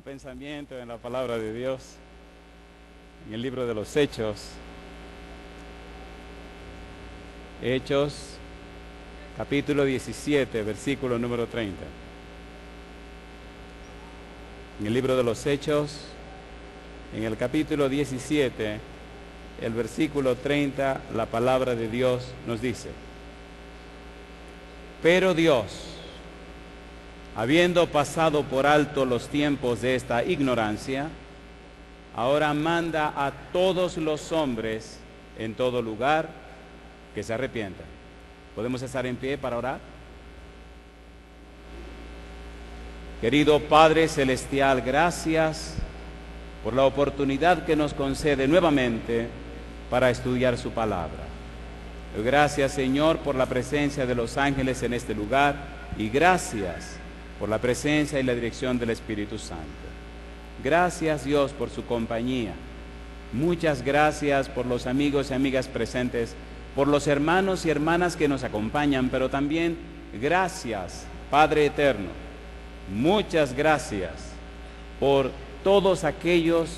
pensamiento en la palabra de Dios, en el libro de los Hechos. Hechos, capítulo 17, versículo número 30. En el libro de los Hechos, en el capítulo 17, el versículo 30, la palabra de Dios nos dice: pero Dios, habiendo pasado por alto los tiempos de esta ignorancia, ahora manda a todos los hombres en todo lugar que se arrepientan. ¿Podemos estar en pie para orar? Querido Padre Celestial, gracias por la oportunidad que nos concede nuevamente para estudiar su palabra. Gracias, Señor, por la presencia de los ángeles en este lugar, y gracias por la presencia y la dirección del Espíritu Santo. Gracias, Dios, por su compañía. Muchas gracias por los amigos y amigas presentes, por los hermanos y hermanas que nos acompañan, pero también gracias, Padre eterno. Muchas gracias por todos aquellos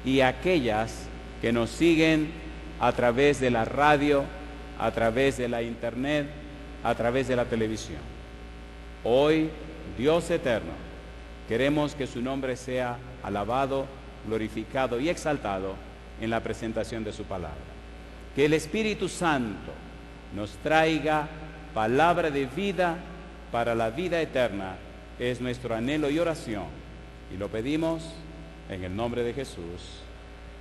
y aquellas que nos siguen a través de la radio, a través de la internet, a través de la televisión. Hoy, Dios eterno, queremos que su nombre sea alabado, glorificado y exaltado en la presentación de su palabra. Que el Espíritu Santo nos traiga palabra de vida para la vida eterna, es nuestro anhelo y oración, y lo pedimos en el nombre de Jesús.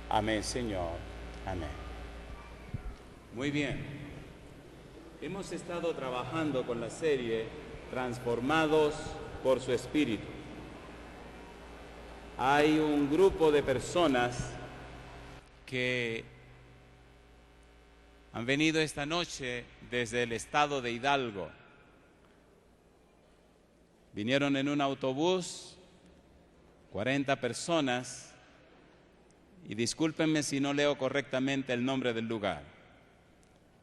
Amén, Señor. Amén. Muy bien. Hemos estado trabajando con la serie Transformados por su Espíritu. Hay un grupo de personas que han venido esta noche desde el estado de Hidalgo. Vinieron en un autobús, 40 personas, y discúlpenme si no leo correctamente el nombre del lugar.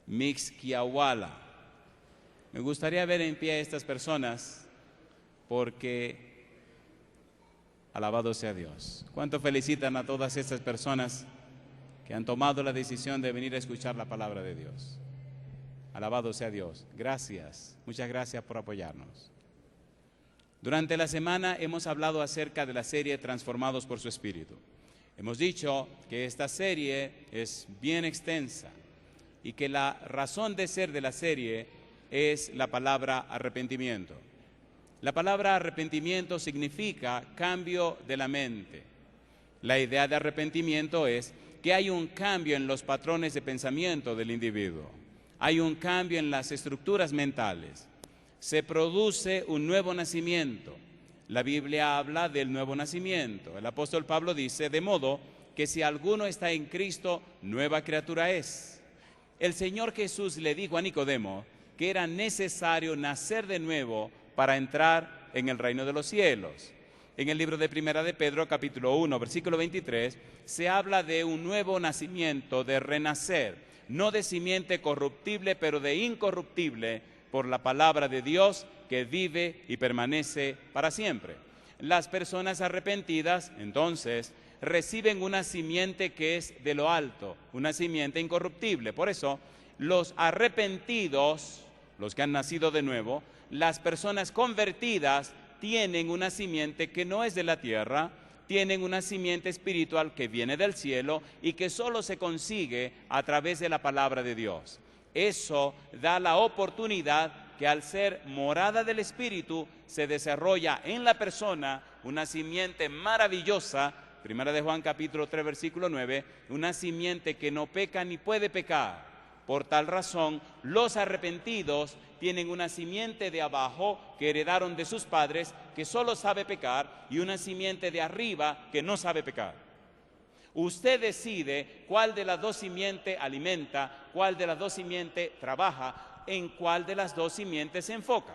Mixquiahuala. Me gustaría ver en pie a estas personas porque, alabado sea Dios. ¿Cuánto felicitan a todas estas personas que han tomado la decisión de venir a escuchar la palabra de Dios? Alabado sea Dios. Gracias, muchas gracias por apoyarnos. Durante la semana hemos hablado acerca de la serie Transformados por su Espíritu. Hemos dicho que esta serie es bien extensa y que la razón de ser de la serie es la palabra arrepentimiento. La palabra arrepentimiento significa cambio de la mente. La idea de arrepentimiento es que hay un cambio en los patrones de pensamiento del individuo. Hay un cambio en las estructuras mentales. Se produce un nuevo nacimiento. La Biblia habla del nuevo nacimiento. El apóstol Pablo dice: de modo que si alguno está en Cristo, nueva criatura es. El Señor Jesús le dijo a Nicodemo que era necesario nacer de nuevo para entrar en el reino de los cielos. En el libro de Primera de Pedro, capítulo 1, versículo 23, se habla de un nuevo nacimiento, de renacer, no de simiente corruptible, pero de incorruptible, por la palabra de Dios que vive y permanece para siempre. Las personas arrepentidas, entonces, reciben una simiente que es de lo alto, una simiente incorruptible. Por eso, los arrepentidos, los que han nacido de nuevo, las personas convertidas, tienen una simiente que no es de la tierra, tienen una simiente espiritual que viene del cielo y que solo se consigue a través de la palabra de Dios. Eso da la oportunidad que al ser morada del Espíritu se desarrolla en la persona una simiente maravillosa, Primera de Juan capítulo 3 versículo 9, una simiente que no peca ni puede pecar. Por tal razón, los arrepentidos tienen una simiente de abajo que heredaron de sus padres, que solo sabe pecar, y una simiente de arriba que no sabe pecar. Usted decide cuál de las dos simientes alimenta, cuál de las dos simientes trabaja, en cuál de las dos simientes se enfoca.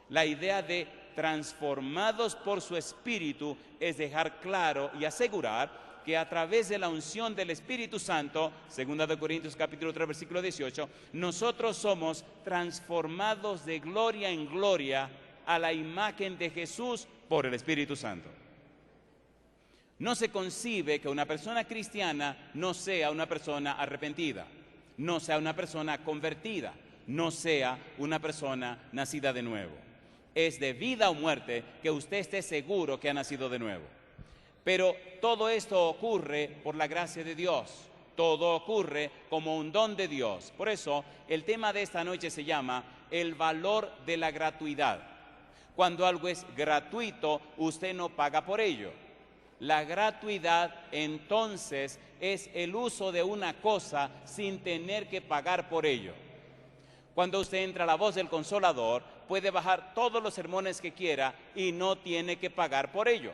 La idea de transformados por su Espíritu es dejar claro y asegurar que a través de la unción del Espíritu Santo, 2 Corintios capítulo 3 versículo 18, nosotros somos transformados de gloria en gloria a la imagen de Jesús por el Espíritu Santo. No se concibe que una persona cristiana no sea una persona arrepentida, no sea una persona convertida, no sea una persona nacida de nuevo. Es de vida o muerte que usted esté seguro que ha nacido de nuevo. Pero todo esto ocurre por la gracia de Dios. Todo ocurre como un don de Dios. Por eso el tema de esta noche se llama el valor de la gratuidad. Cuando algo es gratuito, usted no paga por ello. La gratuidad entonces es el uso de una cosa sin tener que pagar por ello. Cuando usted entra a La Voz del Consolador, puede bajar todos los sermones que quiera y no tiene que pagar por ello.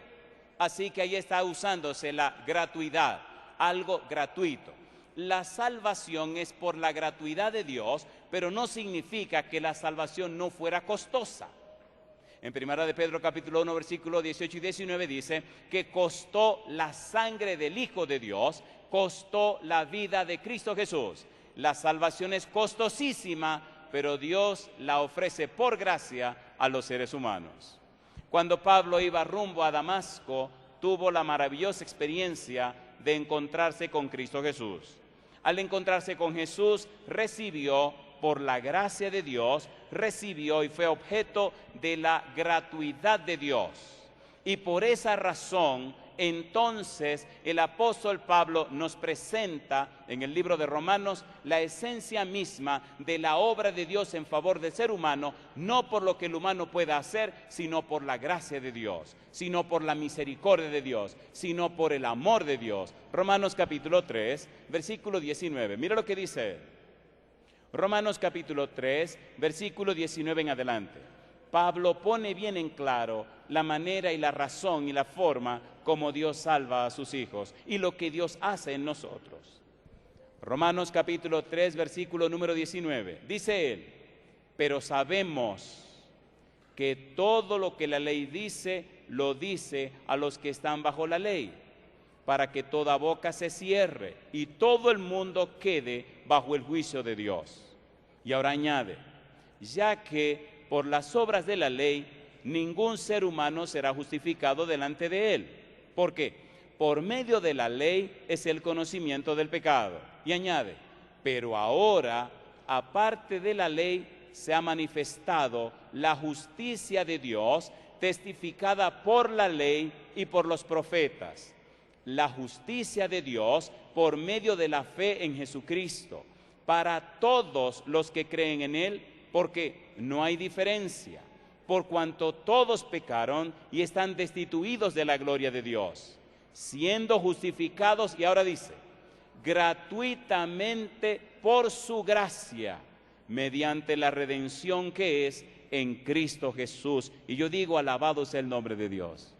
Así que ahí está usándose la gratuidad, algo gratuito. La salvación es por la gratuidad de Dios, pero no significa que la salvación no fuera costosa. En 1 de Pedro capítulo 1 versículo 18 y 19 dice que costó la sangre del Hijo de Dios, costó la vida de Cristo Jesús. La salvación es costosísima, pero Dios la ofrece por gracia a los seres humanos. Cuando Pablo iba rumbo a Damasco, tuvo la maravillosa experiencia de encontrarse con Cristo Jesús. Al encontrarse con Jesús, recibió por la gracia de Dios, recibió y fue objeto de la gratuidad de Dios. Y por esa razón, entonces, el apóstol Pablo nos presenta en el libro de Romanos la esencia misma de la obra de Dios en favor del ser humano, no por lo que el humano pueda hacer, sino por la gracia de Dios, sino por la misericordia de Dios, sino por el amor de Dios. Romanos capítulo 3, versículo 19. Mira lo que dice Romanos capítulo 3, versículo 19 en adelante. Pablo pone bien en claro la manera y la razón y la forma como Dios salva a sus hijos y lo que Dios hace en nosotros. Romanos capítulo 3, versículo número 19. Dice él, pero sabemos que todo lo que la ley dice, lo dice a los que están bajo la ley, para que toda boca se cierre y todo el mundo quede bajo el juicio de Dios. Y ahora añade, ya que por las obras de la ley, ningún ser humano será justificado delante de él. ¿Por qué? Por medio de la ley es el conocimiento del pecado. Y añade, pero ahora, aparte de la ley, se ha manifestado la justicia de Dios, testificada por la ley y por los profetas. La justicia de Dios por medio de la fe en Jesucristo, para todos los que creen en Él, porque no hay diferencia, por cuanto todos pecaron y están destituidos de la gloria de Dios, siendo justificados, y ahora dice, gratuitamente por su gracia, mediante la redención que es en Cristo Jesús. Y yo digo, alabado sea el nombre de Dios.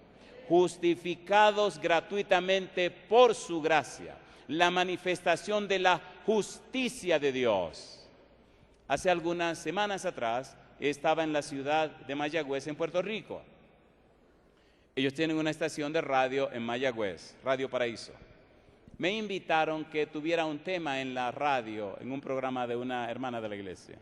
Justificados gratuitamente por su gracia, la manifestación de la justicia de Dios. Hace algunas semanas atrás estaba en la ciudad de Mayagüez, en Puerto Rico. Ellos tienen una estación de radio en Mayagüez, Radio Paraíso. Me invitaron que tuviera un tema en la radio, en un programa de una hermana de la iglesia.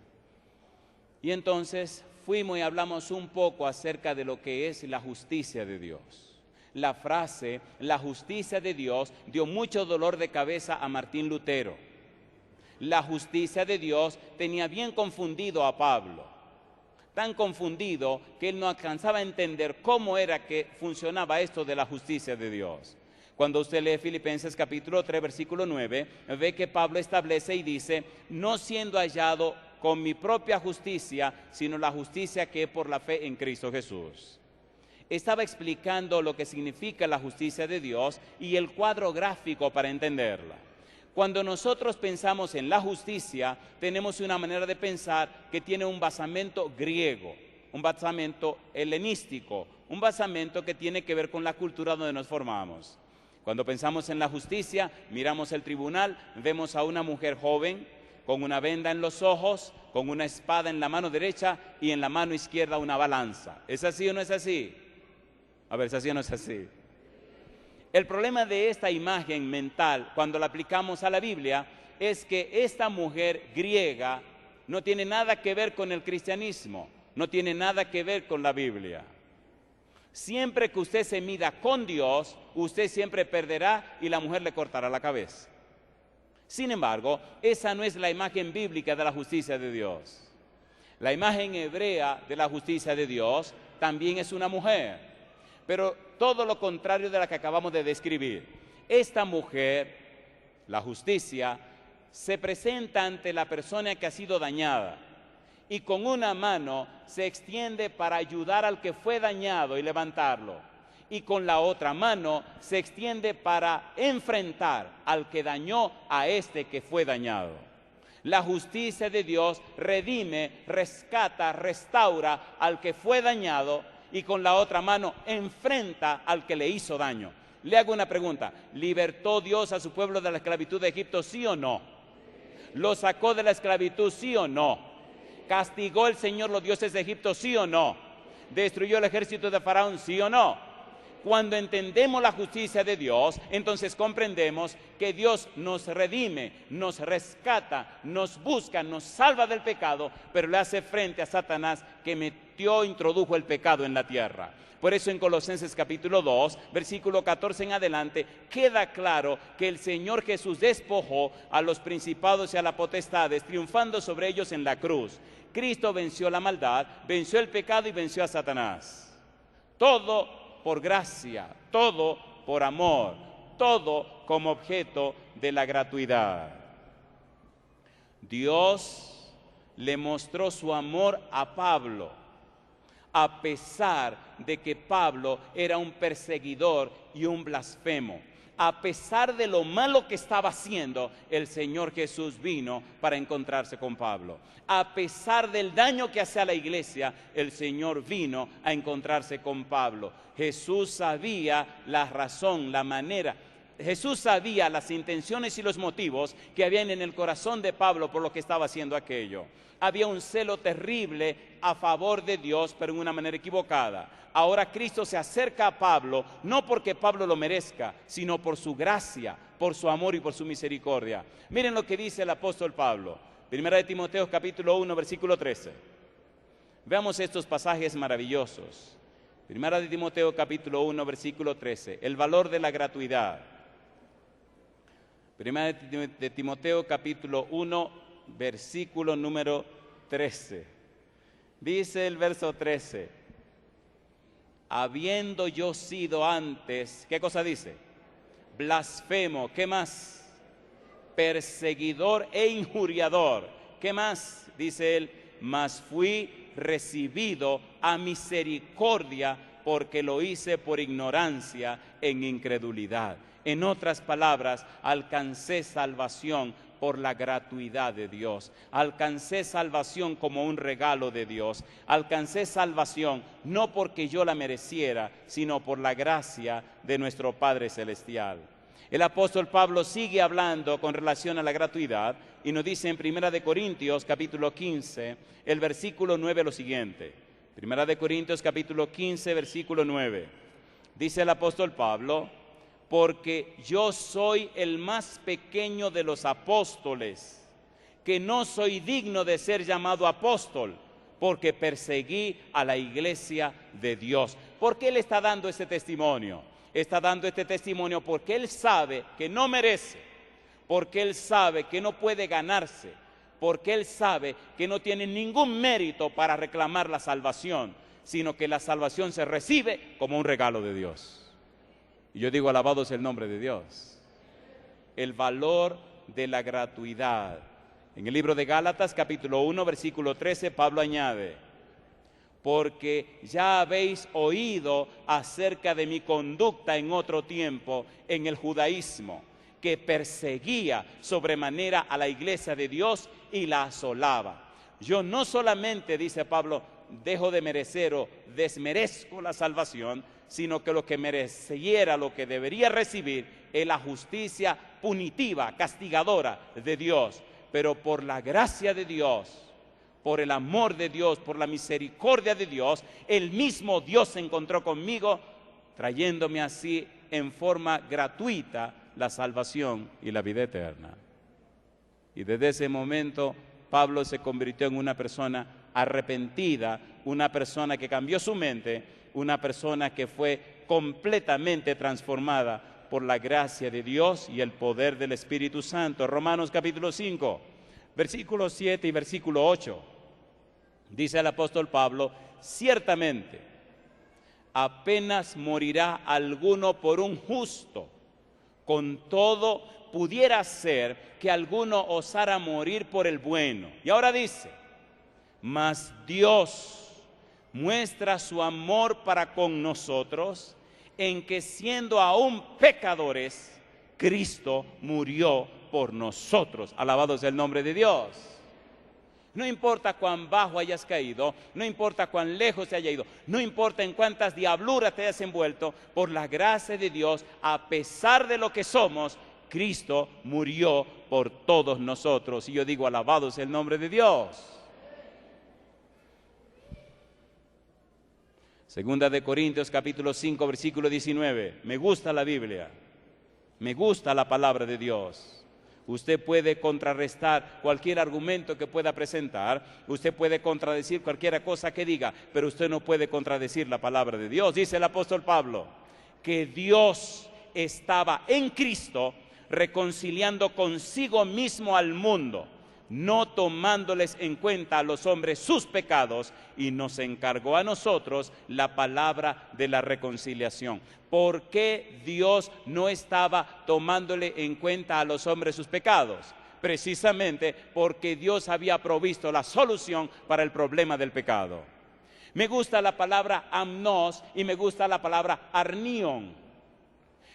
Y entonces fuimos y hablamos un poco acerca de lo que es la justicia de Dios. La frase, la justicia de Dios, dio mucho dolor de cabeza a Martín Lutero. La justicia de Dios tenía bien confundido a Pablo, tan confundido que él no alcanzaba a entender cómo era que funcionaba esto de la justicia de Dios. Cuando usted lee Filipenses capítulo 3, versículo 9, ve que Pablo establece y dice, no siendo hallado con mi propia justicia, sino la justicia que es por la fe en Cristo Jesús. Estaba explicando lo que significa la justicia de Dios y el cuadro gráfico para entenderla. Cuando nosotros pensamos en la justicia, tenemos una manera de pensar que tiene un basamento griego, un basamento helenístico, un basamento que tiene que ver con la cultura donde nos formamos. Cuando pensamos en la justicia, miramos el tribunal, vemos a una mujer joven con una venda en los ojos, con una espada en la mano derecha y en la mano izquierda una balanza. ¿Es así o no es así? A ver, ¿es así o no es así? El problema de esta imagen mental, cuando la aplicamos a la Biblia, es que esta mujer griega no tiene nada que ver con el cristianismo, no tiene nada que ver con la Biblia. Siempre que usted se mida con Dios, usted siempre perderá y la mujer le cortará la cabeza. Sin embargo, esa no es la imagen bíblica de la justicia de Dios. La imagen hebrea de la justicia de Dios también es una mujer, pero todo lo contrario de la que acabamos de describir. Esta mujer, la justicia, se presenta ante la persona que ha sido dañada y con una mano se extiende para ayudar al que fue dañado y levantarlo, y con la otra mano se extiende para enfrentar al que dañó a este que fue dañado. La justicia de Dios redime, rescata, restaura al que fue dañado y con la otra mano enfrenta al que le hizo daño. Le hago una pregunta: ¿libertó Dios a su pueblo de la esclavitud de Egipto, sí o no? ¿Lo sacó de la esclavitud, sí o no? ¿Castigó el Señor los dioses de Egipto, sí o no? ¿Destruyó el ejército de Faraón, sí o no? Cuando entendemos la justicia de Dios, entonces comprendemos que Dios nos redime, nos rescata, nos busca, nos salva del pecado, pero le hace frente a Satanás que introdujo el pecado en la tierra. Por eso en Colosenses capítulo 2, versículo 14 en adelante, queda claro que el Señor Jesús despojó a los principados y a las potestades, triunfando sobre ellos en la cruz. Cristo venció la maldad, venció el pecado y venció a Satanás. Todo por gracia, todo por amor, todo como objeto de la gratuidad. Dios le mostró su amor a Pablo, a pesar de que Pablo era un perseguidor y un blasfemo. A pesar de lo malo que estaba haciendo, el Señor Jesús vino para encontrarse con Pablo. A pesar del daño que hacía a la iglesia, el Señor vino a encontrarse con Pablo. Jesús sabía la razón, la manera. Jesús sabía las intenciones y los motivos que habían en el corazón de Pablo por lo que estaba haciendo aquello. Había un celo terrible a favor de Dios, pero en una manera equivocada. Ahora Cristo se acerca a Pablo, no porque Pablo lo merezca, sino por su gracia, por su amor y por su misericordia. Miren lo que dice el apóstol Pablo. Primera de Timoteo capítulo 1, versículo 13. Veamos estos pasajes maravillosos. Primera de Timoteo capítulo 1, versículo 13. El valor de la gratuidad. Primera de Timoteo capítulo 1, versículo número 13. Dice el verso 13. Habiendo yo sido antes, ¿qué cosa dice? Blasfemo, ¿qué más? Perseguidor e injuriador, ¿qué más? Dice él, mas fui recibido a misericordia porque lo hice por ignorancia en incredulidad. En otras palabras, alcancé salvación por la gratuidad de Dios. Alcancé salvación como un regalo de Dios. Alcancé salvación no porque yo la mereciera, sino por la gracia de nuestro Padre Celestial. El apóstol Pablo sigue hablando con relación a la gratuidad y nos dice en 1 Corintios capítulo 15, el versículo 9 lo siguiente. 1 Corintios capítulo 15, versículo 9. Dice el apóstol Pablo: porque yo soy el más pequeño de los apóstoles, que no soy digno de ser llamado apóstol, porque perseguí a la iglesia de Dios. ¿Por qué él está dando este testimonio? Está dando este testimonio porque él sabe que no merece, porque él sabe que no puede ganarse, porque él sabe que no tiene ningún mérito para reclamar la salvación, sino que la salvación se recibe como un regalo de Dios. Y yo digo, alabado es el nombre de Dios. El valor de la gratuidad. En el libro de Gálatas, capítulo 1, versículo 13, Pablo añade: porque ya habéis oído acerca de mi conducta en otro tiempo en el judaísmo, que perseguía sobremanera a la iglesia de Dios y la asolaba. Yo no solamente, dice Pablo, dejo de merecer o desmerezco la salvación, sino que lo que mereciera, lo que debería recibir, es la justicia punitiva, castigadora de Dios. Pero por la gracia de Dios, por el amor de Dios, por la misericordia de Dios, el mismo Dios se encontró conmigo, trayéndome así en forma gratuita la salvación y la vida eterna. Y desde ese momento Pablo se convirtió en una persona arrepentida, una persona que cambió su mente una persona que fue completamente transformada por la gracia de Dios y el poder del Espíritu Santo. Romanos capítulo 5, versículo 7 y versículo 8. Dice el apóstol Pablo: ciertamente, apenas morirá alguno por un justo, con todo pudiera ser que alguno osara morir por el bueno. Y ahora dice: mas Dios muestra su amor para con nosotros, en que siendo aún pecadores, Cristo murió por nosotros. Alabado sea el nombre de Dios. No importa cuán bajo hayas caído, no importa cuán lejos te haya ido, no importa en cuántas diabluras te hayas envuelto, por la gracia de Dios, a pesar de lo que somos, Cristo murió por todos nosotros. Y yo digo: alabado sea el nombre de Dios. Segunda de Corintios capítulo 5 versículo 19. Me gusta la Biblia, me gusta la palabra de Dios. Usted puede contrarrestar cualquier argumento que pueda presentar, usted puede contradecir cualquier cosa que diga, pero usted no puede contradecir la palabra de Dios. Dice el apóstol Pablo que Dios estaba en Cristo reconciliando consigo mismo al mundo, no tomándoles en cuenta a los hombres sus pecados, y nos encargó a nosotros la palabra de la reconciliación. ¿Por qué Dios no estaba tomándole en cuenta a los hombres sus pecados? Precisamente porque Dios había provisto la solución para el problema del pecado. Me gusta la palabra amnos y me gusta la palabra arnion.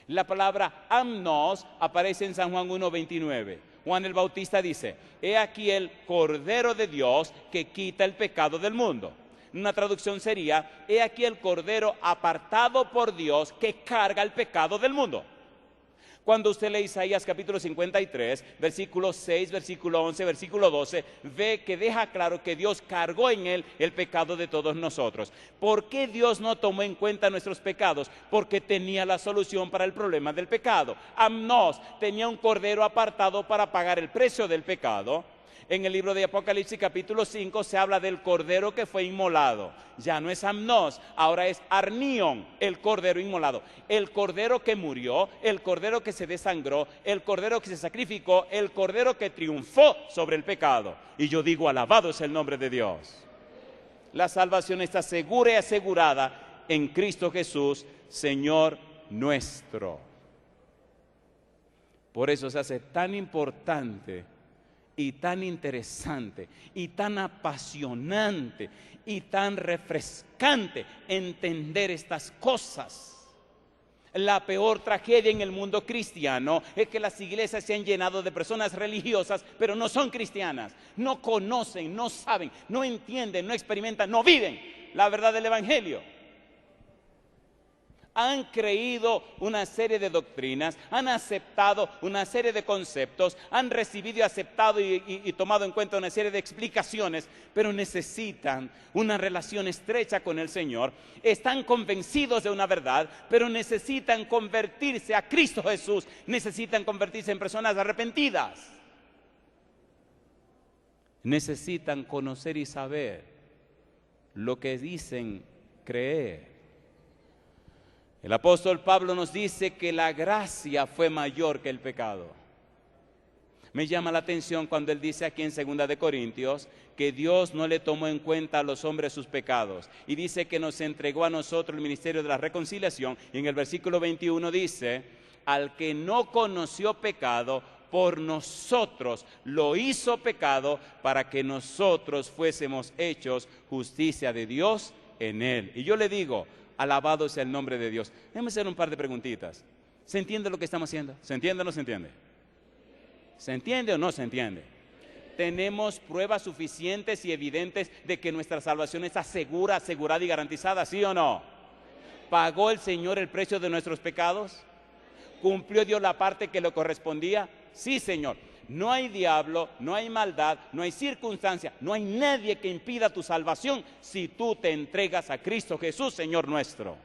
La palabra amnos aparece en San Juan 1:29. Juan el Bautista dice: he aquí el Cordero de Dios que quita el pecado del mundo. Una traducción sería: he aquí el Cordero apartado por Dios que carga el pecado del mundo. Cuando usted lee Isaías capítulo 53, versículo 6, versículo 11, versículo 12, ve que deja claro que Dios cargó en él el pecado de todos nosotros. ¿Por qué Dios no tomó en cuenta nuestros pecados? Porque tenía la solución para el problema del pecado. Amnos tenía un cordero apartado para pagar el precio del pecado. En el libro de Apocalipsis capítulo 5 se habla del cordero que fue inmolado. Ya no es amnos, ahora es arnion, el cordero inmolado. El cordero que murió, el cordero que se desangró, el cordero que se sacrificó, el cordero que triunfó sobre el pecado. Y yo digo: alabado es el nombre de Dios. La salvación está segura y asegurada en Cristo Jesús, Señor nuestro. Por eso se hace tan importante y tan interesante y tan apasionante y tan refrescante entender estas cosas. La peor tragedia en el mundo cristiano es que las iglesias se han llenado de personas religiosas, pero no son cristianas, no conocen, no saben, no entienden, no experimentan, no viven la verdad del evangelio. Han creído una serie de doctrinas, han aceptado una serie de conceptos, han recibido y aceptado y tomado en cuenta una serie de explicaciones, pero necesitan una relación estrecha con el Señor. Están convencidos de una verdad, pero necesitan convertirse a Cristo Jesús, necesitan convertirse en personas arrepentidas. Necesitan conocer y saber lo que dicen creer. El apóstol Pablo nos dice que la gracia fue mayor que el pecado. Me llama la atención cuando él dice aquí en 2 de Corintios que Dios no le tomó en cuenta a los hombres sus pecados, y dice que nos entregó a nosotros el ministerio de la reconciliación. Y en el versículo 21 dice: al que no conoció pecado, por nosotros lo hizo pecado, para que nosotros fuésemos hechos justicia de Dios en él. Y yo le digo: alabado sea el nombre de Dios. Déjame hacer un par de preguntitas. ¿Se entiende lo que estamos haciendo? ¿Se entiende o no se entiende? ¿Se entiende o no se entiende? ¿Tenemos pruebas suficientes y evidentes de que nuestra salvación está segura, asegurada y garantizada? ¿Sí o no? ¿Pagó el Señor el precio de nuestros pecados? ¿Cumplió Dios la parte que le correspondía? Sí, Señor. No hay diablo, no hay maldad, no hay circunstancia, no hay nadie que impida tu salvación si tú te entregas a Cristo Jesús, Señor nuestro.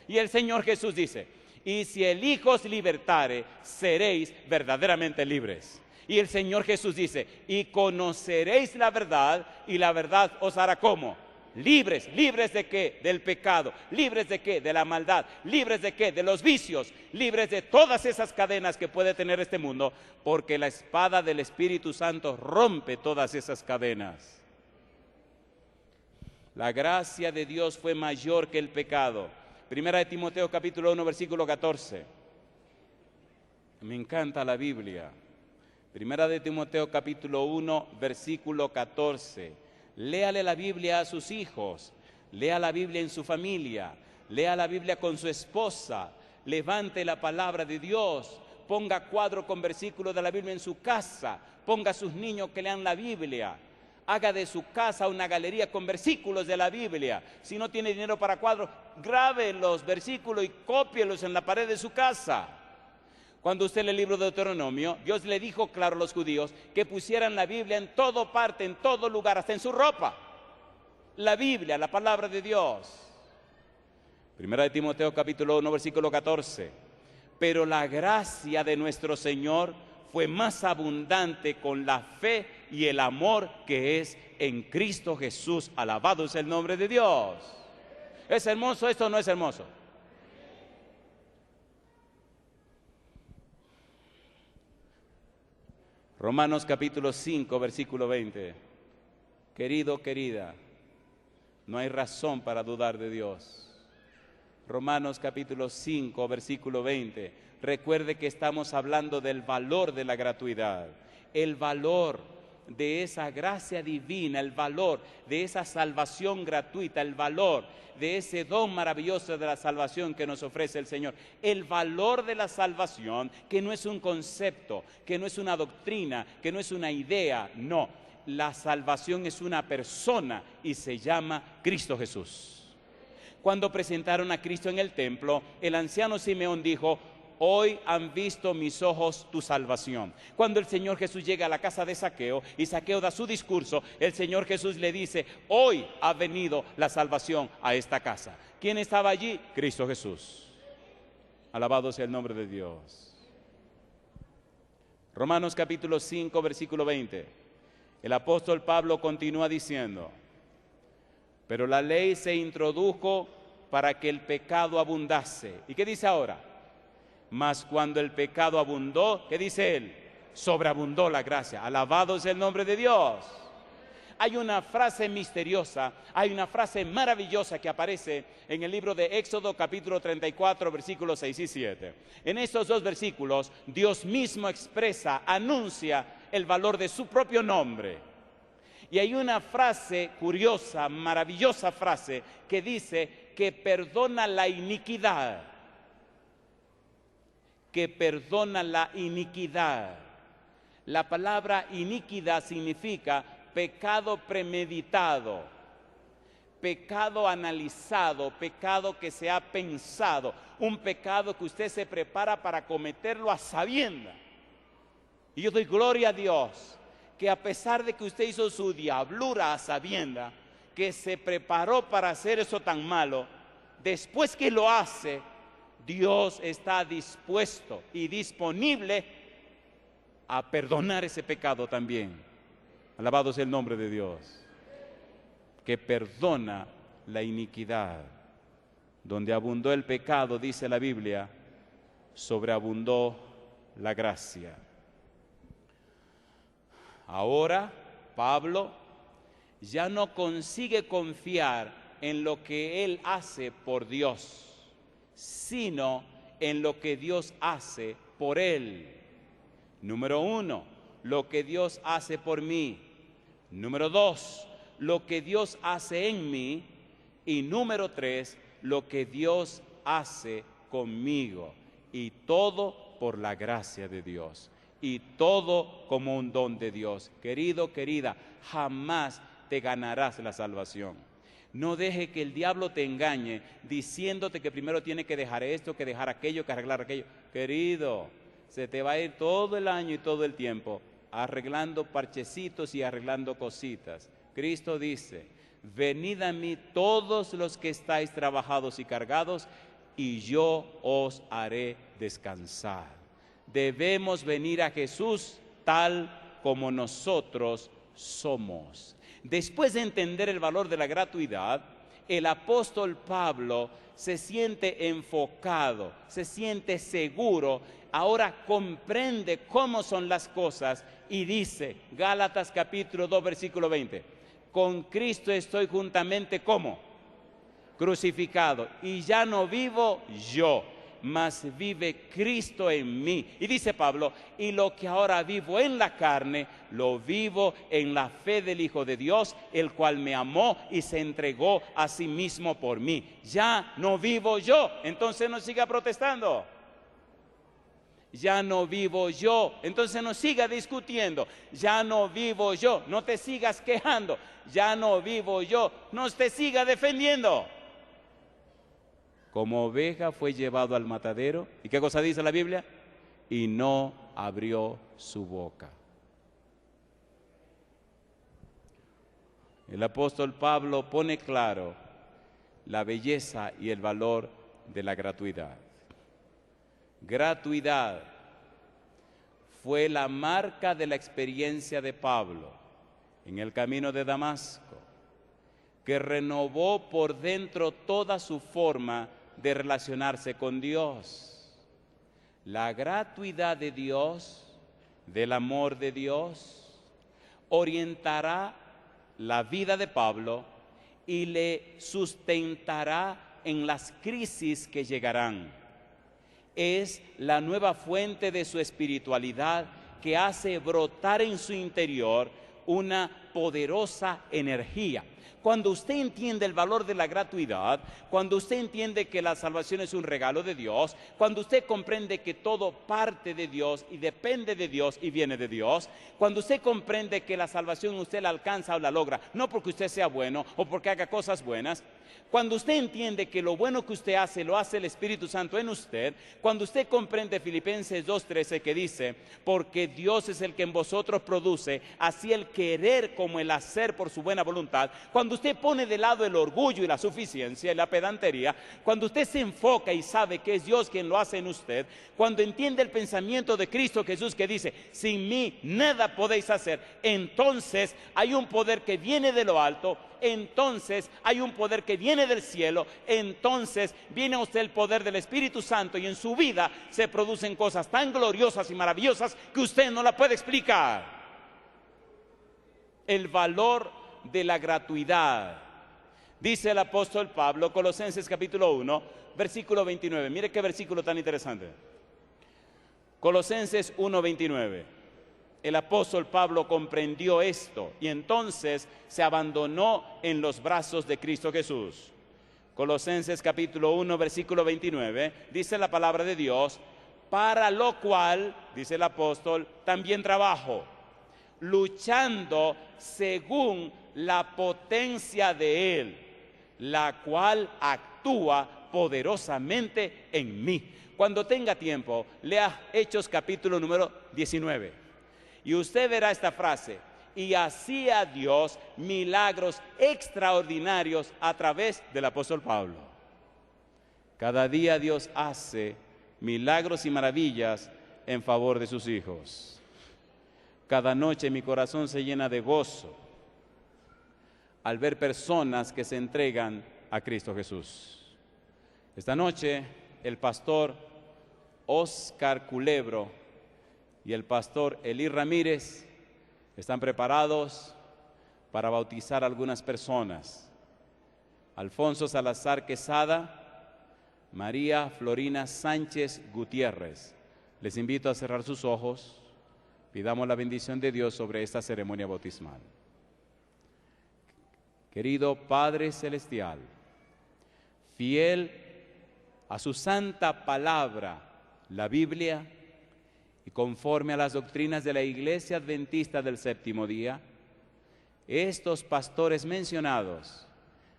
Y el Señor Jesús dice: y si el Hijo os libertare, seréis verdaderamente libres. Y el Señor Jesús dice: y conoceréis la verdad, y la verdad os hará ¿cómo? libres. ¿Libres de qué? Del pecado. ¿Libres de qué? De la maldad. ¿Libres de qué? De los vicios. Libres de todas esas cadenas que puede tener este mundo, porque la espada del Espíritu Santo rompe todas esas cadenas. La gracia de Dios fue mayor que el pecado. Primera de Timoteo capítulo 1 versículo 14. Me encanta la Biblia. Primera de Timoteo capítulo 1 versículo 14. Léale la Biblia a sus hijos, lea la Biblia en su familia, lea la Biblia con su esposa, levante la palabra de Dios, ponga cuadro con versículos de la Biblia en su casa, ponga a sus niños que lean la Biblia, haga de su casa una galería con versículos de la Biblia. Si no tiene dinero para cuadros, grabe los versículos y cópielos en la pared de su casa. Cuando usted lee el libro de Deuteronomio, Dios le dijo claro a los judíos que pusieran la Biblia en toda parte, en todo lugar, hasta en su ropa. La Biblia, la palabra de Dios. Primera de Timoteo capítulo 1 versículo 14. Pero la gracia de nuestro Señor fue más abundante con la fe y el amor que es en Cristo Jesús. Alabado es el nombre de Dios. ¿Es hermoso esto o no es hermoso? Romanos capítulo 5 versículo 20. Querido, querida, no hay razón para dudar de Dios. Romanos capítulo 5 versículo 20. Recuerde que estamos hablando del valor de la gratuidad, el valor de esa gracia divina, el valor de esa salvación gratuita, el valor de ese don maravilloso de la salvación que nos ofrece el Señor. El valor de la salvación, que no es un concepto, que no es una doctrina, que no es una idea, no. La salvación es una persona y se llama Cristo Jesús. Cuando presentaron a Cristo en el templo, el anciano Simeón dijo: hoy han visto mis ojos tu salvación. Cuando el Señor Jesús llega a la casa de Zaqueo y Zaqueo da su discurso, el Señor Jesús le dice: hoy ha venido la salvación a esta casa. ¿Quién estaba allí? Cristo Jesús. Alabado sea el nombre de Dios. Romanos capítulo 5 versículo 20. El apóstol Pablo continúa diciendo: pero la ley se introdujo para que el pecado abundase. ¿Y qué dice ahora? Mas cuando el pecado abundó, ¿qué dice él? Sobreabundó la gracia. Alabado sea el nombre de Dios. Hay una frase misteriosa, hay una frase maravillosa que aparece en el libro de Éxodo capítulo 34 versículos 6 y 7. En estos dos versículos Dios mismo expresa, anuncia el valor de su propio nombre. Y hay una frase curiosa, maravillosa frase que dice que perdona la iniquidad. Que perdona la iniquidad. La palabra iniquidad significa pecado premeditado, pecado analizado, pecado que se ha pensado, un pecado que usted se prepara para cometerlo a sabiendas. Y yo doy gloria a Dios que a pesar de que usted hizo su diablura a sabiendas, que se preparó para hacer eso tan malo, después que lo hace, Dios está dispuesto y disponible a perdonar ese pecado también. Alabado sea el nombre de Dios, que perdona la iniquidad. Donde abundó el pecado, dice la Biblia, sobreabundó la gracia. Ahora, Pablo ya no consigue confiar en lo que él hace por Dios, sino en lo que Dios hace por él. Número 1, lo que Dios hace por mí. Número 2, lo que Dios hace en mí. Y número 3, lo que Dios hace conmigo. Y todo por la gracia de Dios. Y todo como un don de Dios. Querido, querida, jamás te ganarás la salvación. No deje que el diablo te engañe diciéndote que primero tiene que dejar esto, que dejar aquello, que arreglar aquello. Querido, se te va a ir todo el año y todo el tiempo arreglando parchecitos y arreglando cositas. Cristo dice: venid a mí todos los que estáis trabajados y cargados, y yo os haré descansar. Debemos venir a Jesús tal como nosotros somos. Después de entender el valor de la gratuidad, el apóstol Pablo se siente enfocado, se siente seguro, ahora comprende cómo son las cosas y dice, Gálatas capítulo 2, versículo 20, con Cristo estoy juntamente, ¿cómo? Crucificado, y ya no vivo yo, mas vive Cristo en mí. Y dice Pablo, y lo que ahora vivo en la carne, lo vivo en la fe del Hijo de Dios, el cual me amó y se entregó a sí mismo por mí. Ya no vivo yo, entonces no siga protestando. Ya no vivo yo, entonces no siga discutiendo. Ya no vivo yo, no te sigas quejando. Ya no vivo yo, no te siga defendiendo. Como oveja fue llevado al matadero. ¿Y qué cosa dice la Biblia? Y no abrió su boca. El apóstol Pablo pone claro la belleza y el valor de la gratuidad. Gratuidad fue la marca de la experiencia de Pablo en el camino de Damasco, que renovó por dentro toda su forma de relacionarse con Dios. La gratuidad de Dios, del amor de Dios, orientará la vida de Pablo y le sustentará en las crisis que llegarán. Es la nueva fuente de su espiritualidad que hace brotar en su interior una poderosa energía. Cuando usted entiende el valor de la gratuidad, cuando usted entiende que la salvación es un regalo de Dios, cuando usted comprende que todo parte de Dios y depende de Dios y viene de Dios, cuando usted comprende que la salvación usted la alcanza o la logra, no porque usted sea bueno o porque haga cosas buenas, cuando usted entiende que lo bueno que usted hace, lo hace el Espíritu Santo en usted, cuando usted comprende Filipenses 2:13 que dice, porque Dios es el que en vosotros produce, así el querer como el hacer por su buena voluntad, cuando usted pone de lado el orgullo y la suficiencia y la pedantería, cuando usted se enfoca y sabe que es Dios quien lo hace en usted, cuando entiende el pensamiento de Cristo Jesús que dice, sin mí nada podéis hacer, entonces hay un poder que viene de lo alto, entonces hay un poder que viene del cielo, entonces viene a usted el poder del Espíritu Santo y en su vida se producen cosas tan gloriosas y maravillosas que usted no la puede explicar. El valor de la gratuidad. Dice el apóstol Pablo, Colosenses capítulo 1, versículo 29. Mire qué versículo tan interesante. Colosenses 1:29. El apóstol Pablo comprendió esto y entonces se abandonó en los brazos de Cristo Jesús. Colosenses capítulo 1, versículo 29, dice la palabra de Dios, para lo cual, dice el apóstol, también trabajo, luchando según la potencia de Él, la cual actúa poderosamente en mí. Cuando tenga tiempo, lea Hechos capítulo número 19. Y usted verá esta frase, y hacía Dios milagros extraordinarios a través del apóstol Pablo. Cada día Dios hace milagros y maravillas en favor de sus hijos. Cada noche mi corazón se llena de gozo al ver personas que se entregan a Cristo Jesús. Esta noche el pastor Oscar Culebro y el pastor Elí Ramírez están preparados para bautizar a algunas personas. Alfonso Salazar Quesada, María Florina Sánchez Gutiérrez. Les invito a cerrar sus ojos, pidamos la bendición de Dios sobre esta ceremonia bautismal. Querido Padre Celestial, fiel a su santa palabra, la Biblia, y conforme a las doctrinas de la Iglesia Adventista del Séptimo Día, estos pastores mencionados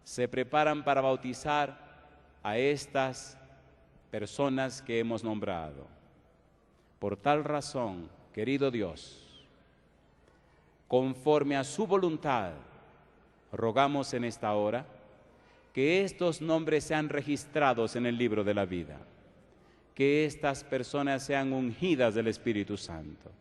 se preparan para bautizar a estas personas que hemos nombrado. Por tal razón, querido Dios, conforme a su voluntad, rogamos en esta hora que estos nombres sean registrados en el libro de la vida, que estas personas sean ungidas del Espíritu Santo,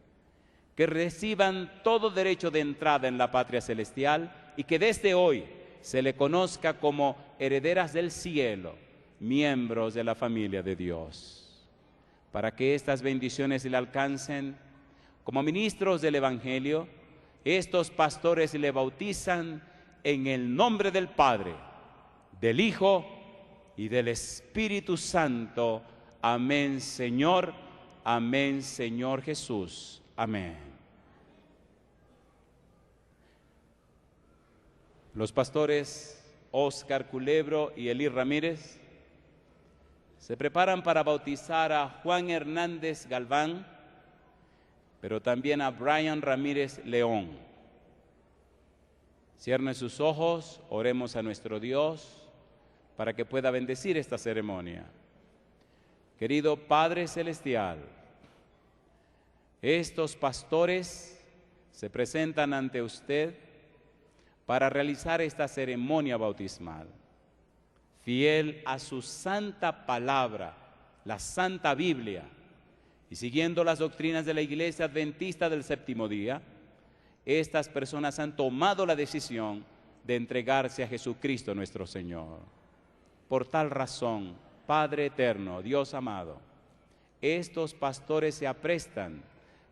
que reciban todo derecho de entrada en la patria celestial y que desde hoy se le conozca como herederas del cielo, miembros de la familia de Dios. Para que estas bendiciones le alcancen, como ministros del Evangelio, estos pastores le bautizan en el nombre del Padre, del Hijo y del Espíritu Santo. Amén, Señor. Amén, Señor Jesús. Amén. Los pastores Óscar Culebro y Elí Ramírez se preparan para bautizar a Juan Hernández Galván, pero también a Brian Ramírez León. Cierren sus ojos, oremos a nuestro Dios para que pueda bendecir esta ceremonia. Querido Padre Celestial, estos pastores se presentan ante usted para realizar esta ceremonia bautismal. Fiel a su santa palabra, la Santa Biblia, y siguiendo las doctrinas de la Iglesia Adventista del Séptimo Día, estas personas han tomado la decisión de entregarse a Jesucristo nuestro Señor. Por tal razón, Padre eterno, Dios amado, estos pastores se aprestan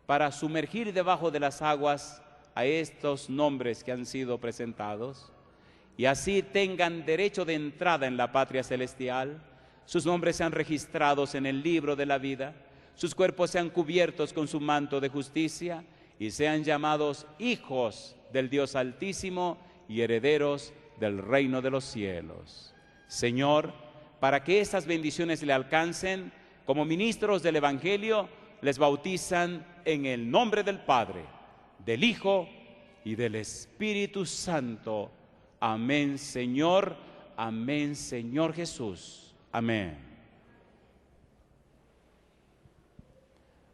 para sumergir debajo de las aguas a estos nombres que han sido presentados, y así tengan derecho de entrada en la patria celestial, sus nombres sean registrados en el libro de la vida, sus cuerpos sean cubiertos con su manto de justicia y sean llamados hijos del Dios Altísimo y herederos del reino de los cielos. Señor, para que estas bendiciones le alcancen, como ministros del Evangelio, les bautizan en el nombre del Padre, del Hijo y del Espíritu Santo. Amén, Señor. Amén, Señor Jesús. Amén.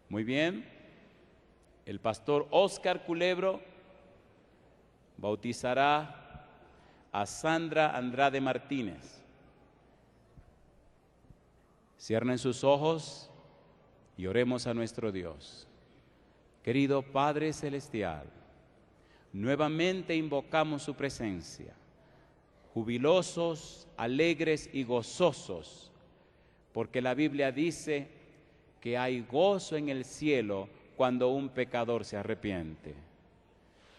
Muy bien. El pastor Óscar Culebro bautizará a Sandra Andrade Martínez. Cierren sus ojos y oremos a nuestro Dios. Querido Padre Celestial, nuevamente invocamos su presencia, jubilosos, alegres y gozosos, porque la Biblia dice que hay gozo en el cielo cuando un pecador se arrepiente.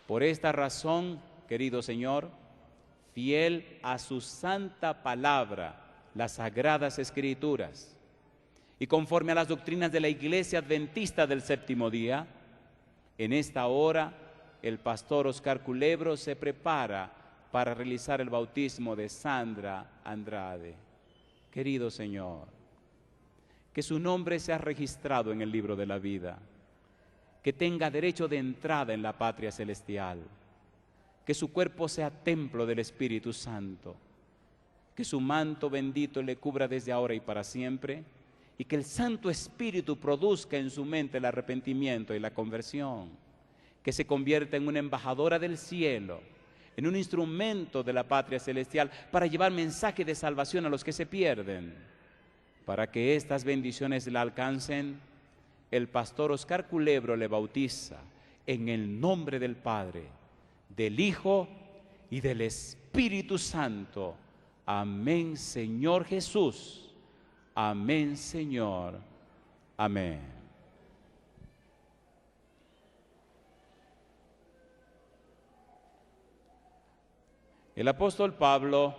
Por esta razón, querido Señor, fiel a su santa palabra, las Sagradas Escrituras, y conforme a las doctrinas de la Iglesia Adventista del Séptimo Día, en esta hora el pastor Óscar Culebro se prepara para realizar el bautismo de Sandra Andrade. Querido Señor, que su nombre sea registrado en el libro de la vida, que tenga derecho de entrada en la patria celestial, que su cuerpo sea templo del Espíritu Santo, que su manto bendito le cubra desde ahora y para siempre, y que el Santo Espíritu produzca en su mente el arrepentimiento y la conversión, que se convierta en una embajadora del cielo, en un instrumento de la patria celestial para llevar mensaje de salvación a los que se pierden. Para que estas bendiciones la alcancen, el pastor Óscar Culebro le bautiza en el nombre del Padre, del Hijo y del Espíritu Santo. Amén, Señor Jesús. Amén, Señor. Amén. El apóstol Pablo,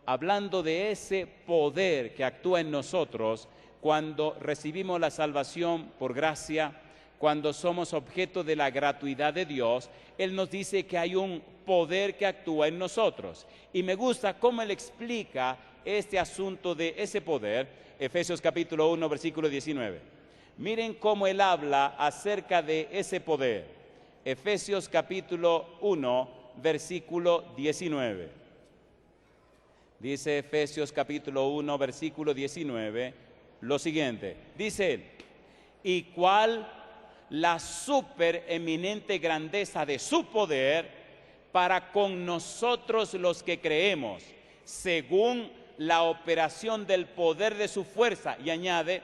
hablando de ese poder que actúa en nosotros cuando recibimos la salvación por gracia, cuando somos objeto de la gratuidad de Dios, él nos dice que hay un poder que actúa en nosotros. Y me gusta cómo él explica este asunto de ese poder. Efesios capítulo 1, versículo 19. Miren cómo él habla acerca de ese poder. Efesios capítulo 1, versículo 19. Dice Efesios capítulo 1, versículo 19, lo siguiente. Dice él, y cuál la supereminente grandeza de su poder para con nosotros los que creemos, según la operación del poder de su fuerza, y añade,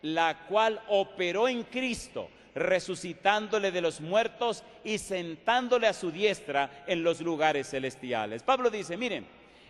la cual operó en Cristo, resucitándole de los muertos y sentándole a su diestra en los lugares celestiales. Pablo dice, miren,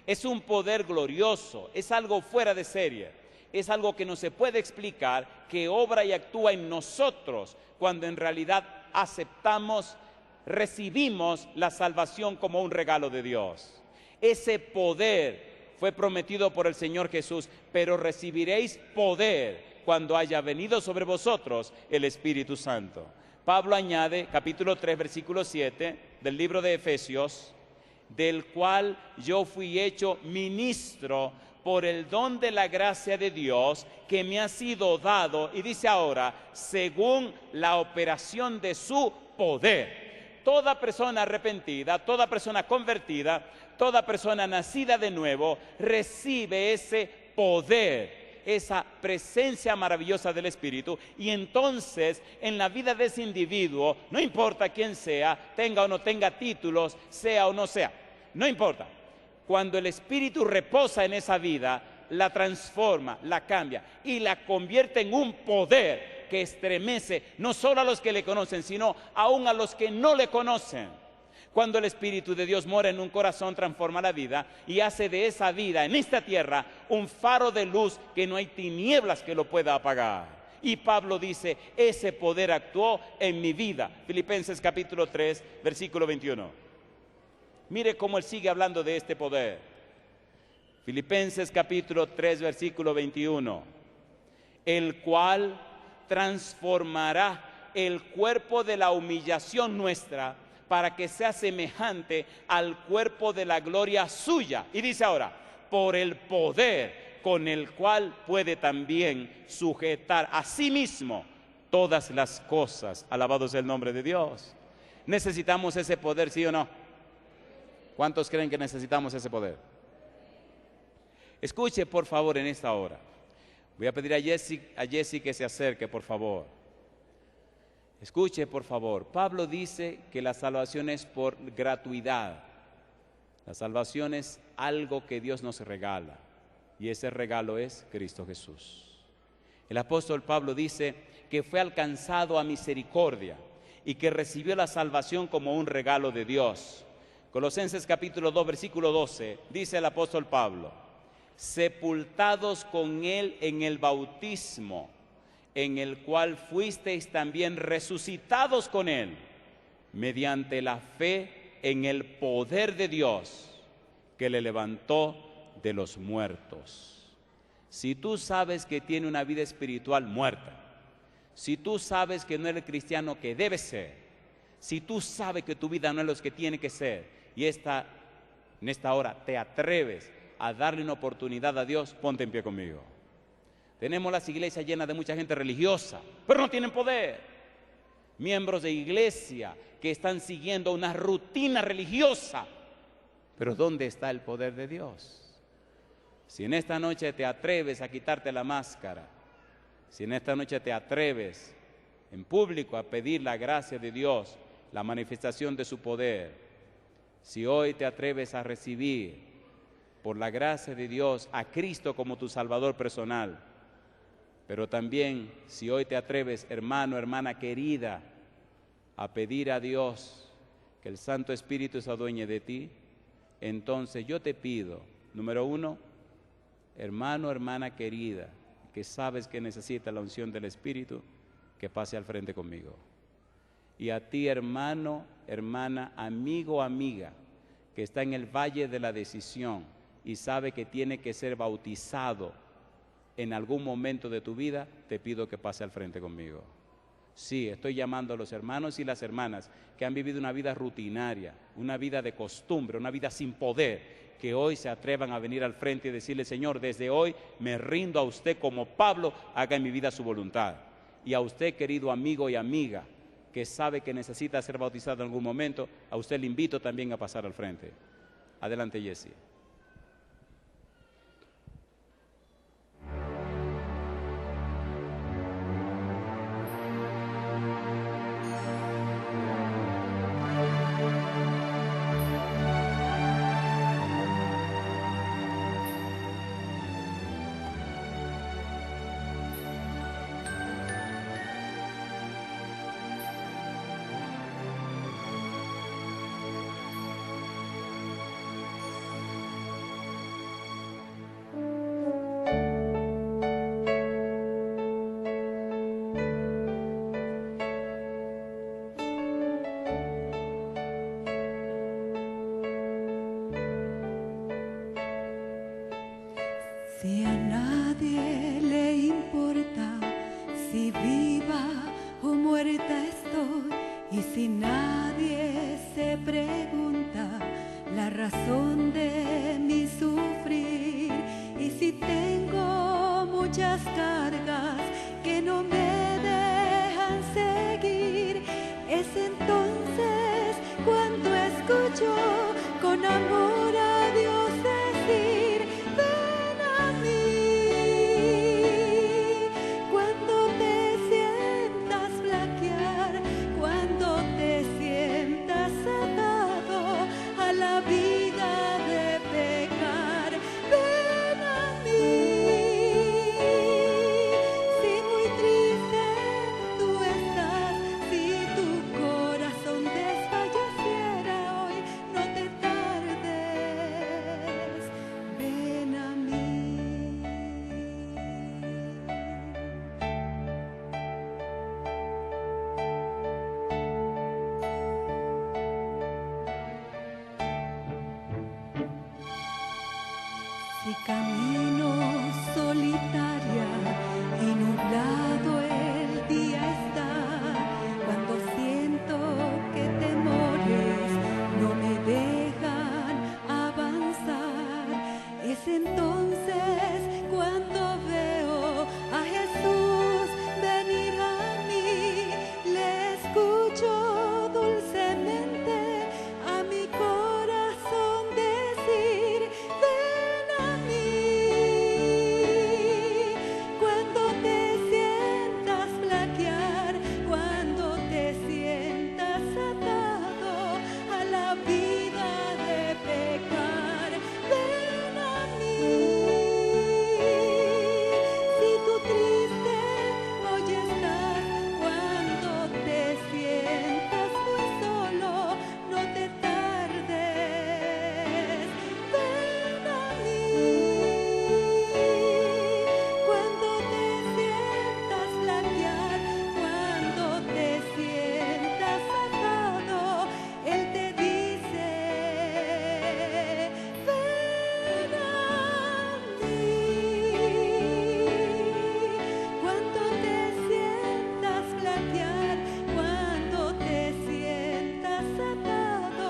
es un poder glorioso, es algo fuera de serie, es algo que no se puede explicar, que obra y actúa en nosotros cuando en realidad aceptamos, recibimos la salvación como un regalo de Dios. Ese poder fue prometido por el Señor Jesús, pero recibiréis poder cuando haya venido sobre vosotros el Espíritu Santo. Pablo añade, capítulo 3, versículo 7 del libro de Efesios, del cual yo fui hecho ministro por el don de la gracia de Dios que me ha sido dado, y dice ahora, según la operación de su poder. Toda persona arrepentida, toda persona convertida, toda persona nacida de nuevo, recibe ese poder, esa presencia maravillosa del Espíritu, y entonces en la vida de ese individuo, no importa quién sea, tenga o no tenga títulos, sea o no sea, no importa. Cuando el Espíritu reposa en esa vida, la transforma, la cambia y la convierte en un poder que estremece no solo a los que le conocen, sino aún a los que no le conocen. Cuando el Espíritu de Dios mora en un corazón, transforma la vida y hace de esa vida en esta tierra un faro de luz que no hay tinieblas que lo pueda apagar. Y Pablo dice, ese poder actuó en mi vida. Filipenses capítulo 3, versículo 21. Mire cómo él sigue hablando de este poder. Filipenses capítulo 3, versículo 21. El cual transformará el cuerpo de la humillación nuestra para que sea semejante al cuerpo de la gloria suya. Y dice ahora, por el poder con el cual puede también sujetar a sí mismo todas las cosas. Alabado sea el nombre de Dios. ¿Necesitamos ese poder, sí o no? ¿Cuántos creen que necesitamos ese poder? Escuche por favor en esta hora. Voy a pedir a Jesse que se acerque, por favor. Escuche, por favor. Pablo dice que la salvación es por gratuidad. La salvación es algo que Dios nos regala. Y ese regalo es Cristo Jesús. El apóstol Pablo dice que fue alcanzado a misericordia y que recibió la salvación como un regalo de Dios. Colosenses capítulo 2, versículo 12, dice el apóstol Pablo, sepultados con él en el bautismo, en el cual fuisteis también resucitados con él, mediante la fe en el poder de Dios, que le levantó de los muertos. Si tú sabes que tiene una vida espiritual muerta, si tú sabes que no eres el cristiano que debe ser, si tú sabes que tu vida no es lo que tiene que ser, y en esta hora te atreves a darle una oportunidad a Dios, ponte en pie conmigo. Tenemos las iglesias llenas de mucha gente religiosa, pero no tienen poder. Miembros de iglesia que están siguiendo una rutina religiosa, pero ¿dónde está el poder de Dios? Si en esta noche te atreves a quitarte la máscara, si en esta noche te atreves en público a pedir la gracia de Dios, la manifestación de su poder, si hoy te atreves a recibir por la gracia de Dios a Cristo como tu Salvador personal, pero también si hoy te atreves, hermano, hermana querida, a pedir a Dios que el Santo Espíritu se adueñe de ti, entonces yo te pido, número uno, hermano, hermana querida, que sabes que necesita la unción del Espíritu, que pase al frente conmigo. Y a ti, hermano, hermana, amigo, amiga, que está en el valle de la decisión y sabe que tiene que ser bautizado en algún momento de tu vida, te pido que pase al frente conmigo. Sí, estoy llamando a los hermanos y las hermanas que han vivido una vida rutinaria, una vida de costumbre, una vida sin poder, que hoy se atrevan a venir al frente y decirle, Señor, desde hoy me rindo a usted como Pablo, haga en mi vida su voluntad. Y a usted, querido amigo y amiga, que sabe que necesita ser bautizado en algún momento, a usted le invito también a pasar al frente. Adelante, Jesse. nadie le importa si viva o muerta estoy, y si nadie se pregunta la razón de mi sufrir, y si tengo muchas cargas que no me dejan seguir, es entonces cuando escucho con amor a Dios decir: ven a mí. Cuando te sientas flaquear, cuando te sientas atado a la vida de pecar, ven a mí. Si muy triste tú estás, si tu corazón desfalleciera hoy, no te tardes, ven a mí. Si camino solitaria y nublado el día está, cuando siento que temores no me dejan avanzar, es entonces cuando veo a Jesús venir a mí, le escucho dulcemente a mi corazón decir: ven a mí. Cuando te sientas flaquear, cuando te sientas atado a la vida de pecar, ven a mí. Si tú triste hoy estás, cuando te sientas muy solo, no te tardes, ven a mí. Cuando te sientas flaquear, cuando te sientas atado, Él te dice: ven a mí. Cuando te sientas flaquear, cuando te sientas atado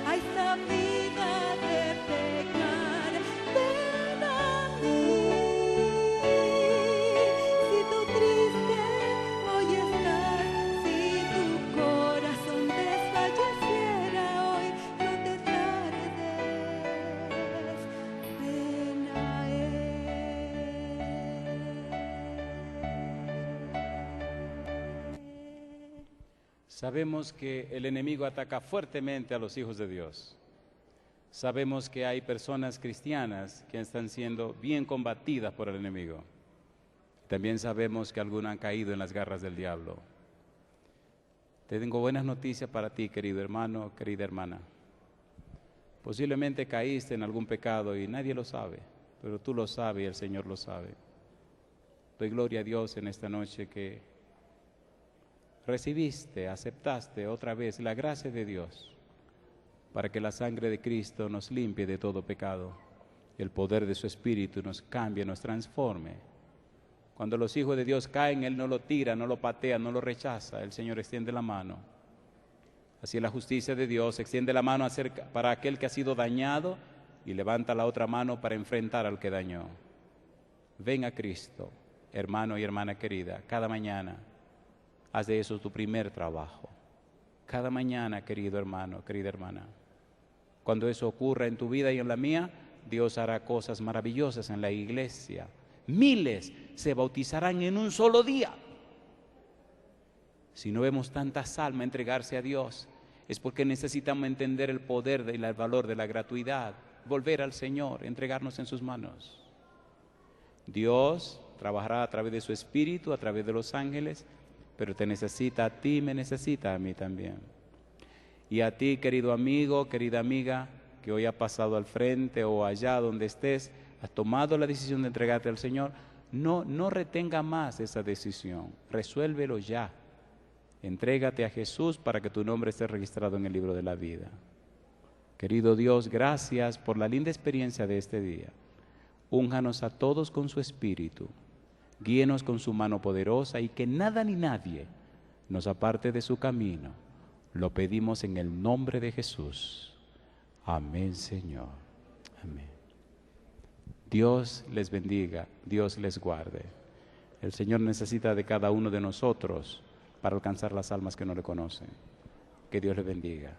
a esta vida de pecar, ven a mí. Si tú triste hoy estás, si tu corazón desfalleciera hoy, no te tardes, ven a Él. Sabemos que el enemigo ataca fuertemente a los hijos de Dios. Sabemos que hay personas cristianas que están siendo bien combatidas por el enemigo. También sabemos que algunas han caído en las garras del diablo. Te tengo buenas noticias para ti, querido hermano, querida hermana. Posiblemente caíste en algún pecado y nadie lo sabe, pero tú lo sabes y el Señor lo sabe. Doy gloria a Dios en esta noche que recibiste, aceptaste otra vez la gracia de Dios para que la sangre de Cristo nos limpie de todo pecado y el poder de su Espíritu nos cambie, nos transforme. Cuando los hijos de Dios caen, Él no lo tira, no lo patea, no lo rechaza. El Señor extiende la mano. Así es la justicia de Dios, extiende la mano para aquel que ha sido dañado y levanta la otra mano para enfrentar al que dañó. Ven a Cristo, hermano y hermana querida, cada mañana. Haz de eso tu primer trabajo. Cada mañana, querido hermano, querida hermana. Cuando eso ocurra en tu vida y en la mía, Dios hará cosas maravillosas en la iglesia. Miles se bautizarán en un solo día. Si no vemos tantas almas entregarse a Dios, es porque necesitamos entender el poder y el valor de la gratuidad, volver al Señor, entregarnos en sus manos. Dios trabajará a través de su Espíritu, a través de los ángeles, pero te necesita a ti, me necesita a mí también. Y a ti, querido amigo, querida amiga, que hoy ha pasado al frente o allá donde estés, has tomado la decisión de entregarte al Señor, no retenga más esa decisión, resuélvelo ya. Entrégate a Jesús para que tu nombre esté registrado en el libro de la vida. Querido Dios, gracias por la linda experiencia de este día. Únjanos a todos con su Espíritu, guíenos con su mano poderosa y que nada ni nadie nos aparte de su camino. Lo pedimos en el nombre de Jesús. Amén, Señor. Amén. Dios les bendiga, Dios les guarde. El Señor necesita de cada uno de nosotros para alcanzar las almas que no le conocen. Que Dios les bendiga.